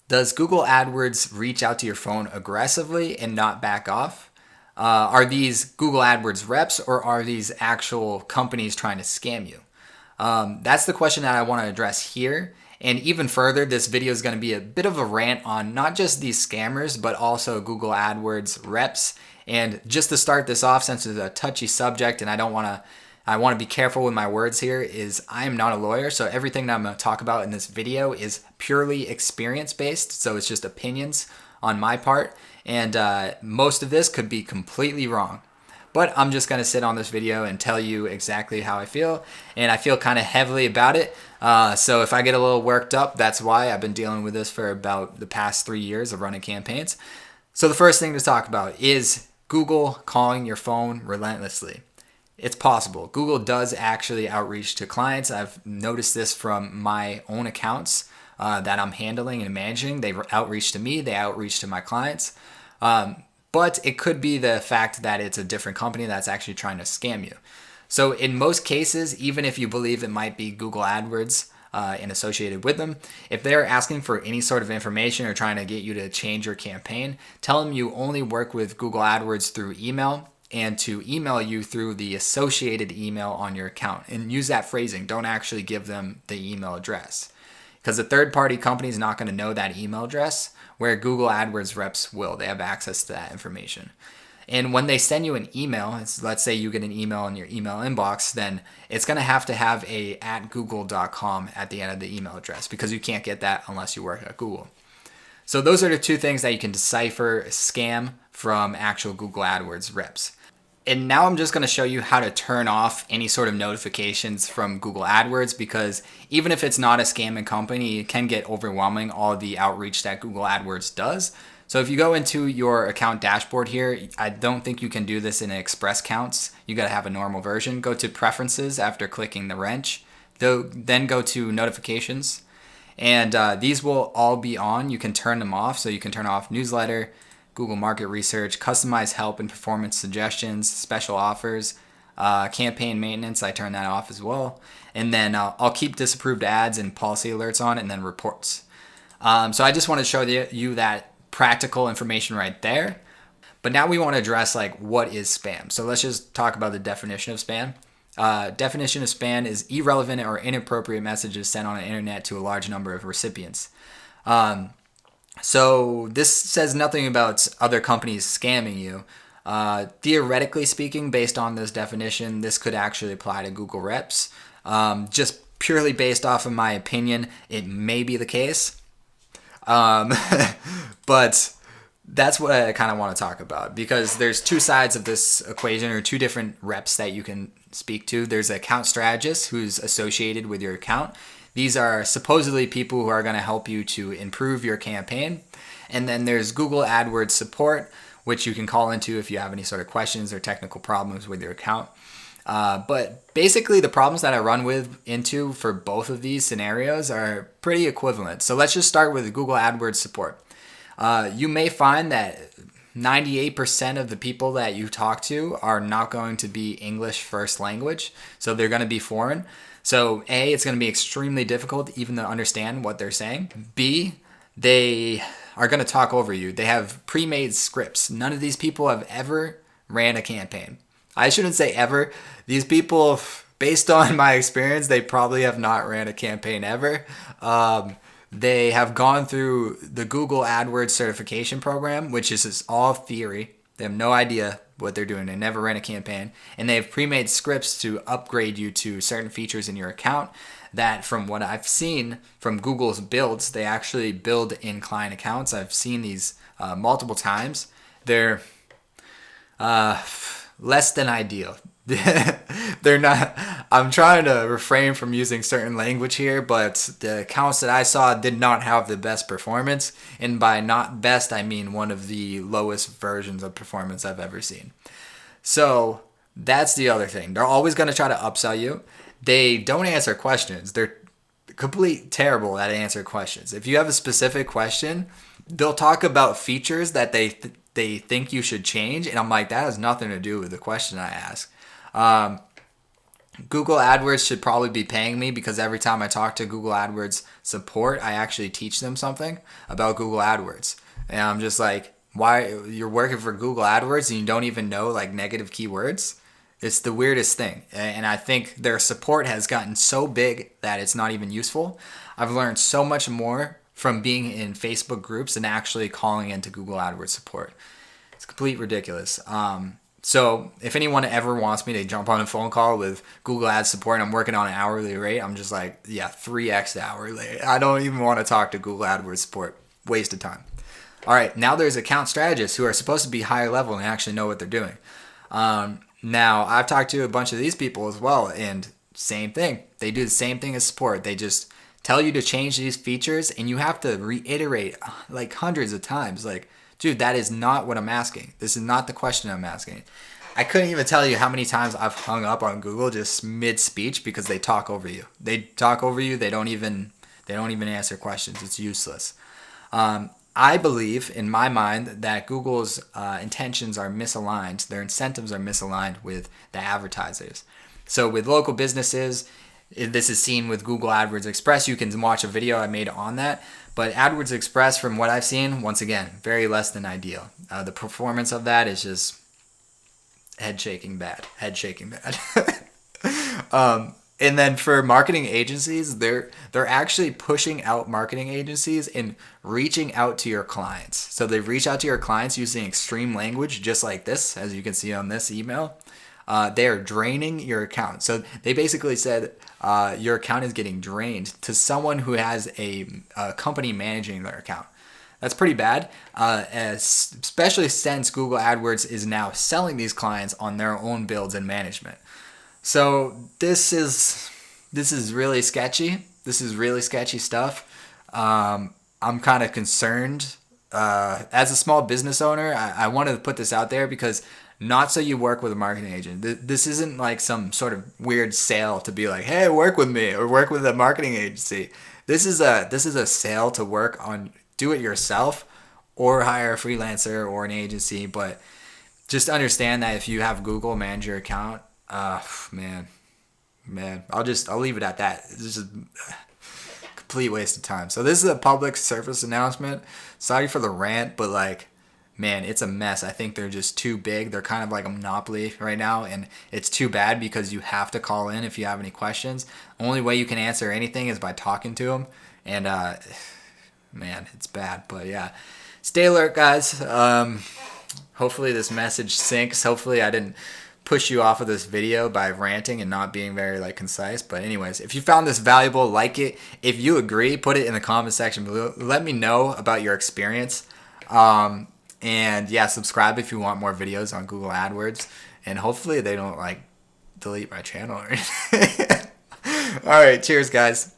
Does Google AdWords reach out to your phone aggressively and not back off? Are these Google AdWords reps or are these actual companies trying to scam you? That's the question that I want to address here. And even further, this video is going to be a bit of a rant on not just these scammers, but also Google AdWords reps. And just to start this off, since it's a touchy subject and I want to be careful with my words here, is I am not a lawyer. So everything that I'm going to talk about in this video is purely experience based. So it's just opinions on my part. And most of this could be completely wrong. But I'm just going to sit on this video and tell you exactly how I feel. And I feel kind of heavily about it. So if I get a little worked up, that's why. I've been dealing with this for about the past 3 years of running campaigns. So the first thing to talk about is Google calling your phone relentlessly. It's possible. Google does actually outreach to clients. I've noticed this from my own accounts that I'm handling and managing. They outreach to me. They outreach to my clients. But it could be the fact that it's a different company that's actually trying to scam you. So in most cases, even if you believe it might be Google AdWords and associated with them, if they're asking for any sort of information or trying to get you to change your campaign, tell them you only work with Google AdWords through email and to email you through the associated email on your account. And use that phrasing. Don't actually give them the email address, because a third-party company is not going to know that email address, where Google AdWords reps will. They have access to that information. And when they send you an email, let's say you get an email in your email inbox, then it's going to have a @google.com at the end of the email address, because you can't get that unless you work at Google. So those are the two things that you can decipher scam from actual Google AdWords reps. And now I'm just going to show you how to turn off any sort of notifications from Google AdWords, because even if it's not a scamming company, it can get overwhelming, all the outreach that Google AdWords does. So if you go into your account dashboard here, I don't think you can do this in Express counts. You got to have a normal version. Go to preferences after clicking the wrench. Then go to notifications. And these will all be on. You can turn them off. So you can turn off newsletter, Google Market Research, customized help and performance suggestions, special offers, campaign maintenance. I turn that off as well. And then I'll keep disapproved ads and policy alerts on, and then reports. So I just want to show you that practical information right there. But now we want to address what is spam. So let's just talk about the definition of spam. Definition of spam is irrelevant or inappropriate messages sent on the internet to a large number of recipients. So this says nothing about other companies scamming you. Theoretically speaking, based on this definition, this could actually apply to Google reps. Just purely based off of my opinion, it may be the case. But that's what I kind of want to talk about, because there's two sides of this equation, or two different reps that you can speak to. There's an account strategist who's associated with your account. These are supposedly people who are going to help you to improve your campaign. And then there's Google AdWords support, which you can call into if you have any sort of questions or technical problems with your account. But basically the problems that I run into for both of these scenarios are pretty equivalent. So let's just start with Google AdWords support. You may find that 98% of the people that you talk to are not going to be English first language. So they're going to be foreign. So A, it's going to be extremely difficult even to understand what they're saying. B, they are going to talk over you. They have pre-made scripts. None of these people have ever ran a campaign. I shouldn't say ever. These people, based on my experience, they probably have not ran a campaign ever. They have gone through the Google AdWords certification program, which is all theory. They have no idea what they're doing. They never ran a campaign. And they have pre-made scripts to upgrade you to certain features in your account that, from what I've seen from Google's builds, they actually build in client accounts. I've seen these multiple times. They're less than ideal. They're not. I'm trying to refrain from using certain language here, but the accounts that I saw did not have the best performance. And by not best, I mean one of the lowest versions of performance I've ever seen. So that's the other thing. They're always going to try to upsell you. They don't answer questions. They're complete terrible at answering questions. If you have a specific question, they'll talk about features that they think you should change. And I'm like, that has nothing to do with the question I ask. Google AdWords should probably be paying me, because every time I talk to Google AdWords support, I actually teach them something about Google AdWords. And I'm just like, why you're working for Google AdWords and you don't even know like negative keywords? It's the weirdest thing. And I think their support has gotten so big that it's not even useful. I've learned so much more from being in Facebook groups than actually calling into Google AdWords support. It's complete ridiculous. So if anyone ever wants me to jump on a phone call with Google Ads support and I'm working on an hourly rate, I'm just like, yeah, 3x the hourly. I don't even want to talk to Google AdWords support. Waste of time. All right, now there's account strategists who are supposed to be higher level and actually know what they're doing. Now, I've talked to a bunch of these people as well, and same thing. They do the same thing as support. They just tell you to change these features, and you have to reiterate like hundreds of times. Like, dude, that is not what I'm asking. This is not the question I'm asking. I couldn't even tell you how many times I've hung up on Google just mid-speech because they talk over you. They talk over you. They don't even answer questions. It's useless. I believe, in my mind, that Google's intentions are misaligned. Their incentives are misaligned with the advertisers. So with local businesses, this is seen with Google AdWords Express. You can watch a video I made on that. But AdWords Express, from what I've seen, once again, very less than ideal. The performance of that is just head-shaking bad. Head-shaking bad. And then for marketing agencies, they're actually pushing out marketing agencies and reaching out to your clients. So they reach out to your clients using extreme language, just like this, as you can see on this email. They are draining your account. So they basically said your account is getting drained to someone who has a company managing their account. That's pretty bad, especially since Google AdWords is now selling these clients on their own builds and management. So this is really sketchy. This is really sketchy stuff. I'm kind of concerned. As a small business owner, I wanted to put this out there because not so you work with a marketing agent. This isn't like some sort of weird sale to be like, hey, work with me or work with a marketing agency. This is a sale to work on, do it yourself or hire a freelancer or an agency. But just understand that if you have Google manage your account, man, I'll leave it at that. It's just a complete waste of time. So this is a public service announcement. Sorry for the rant, but like, man, it's a mess. I think they're just too big. They're kind of like a monopoly right now, and it's too bad because you have to call in if you have any questions. Only way you can answer anything is by talking to them, and man, it's bad. But yeah, stay alert, guys. Hopefully this message sinks. Hopefully I didn't push you off of this video by ranting and not being very like concise. But anyways, if you found this valuable, like it. If you agree, put it in the comment section below. Let me know about your experience. And yeah, subscribe if you want more videos on Google AdWords. And hopefully they don't like delete my channel or anything. All right, cheers guys.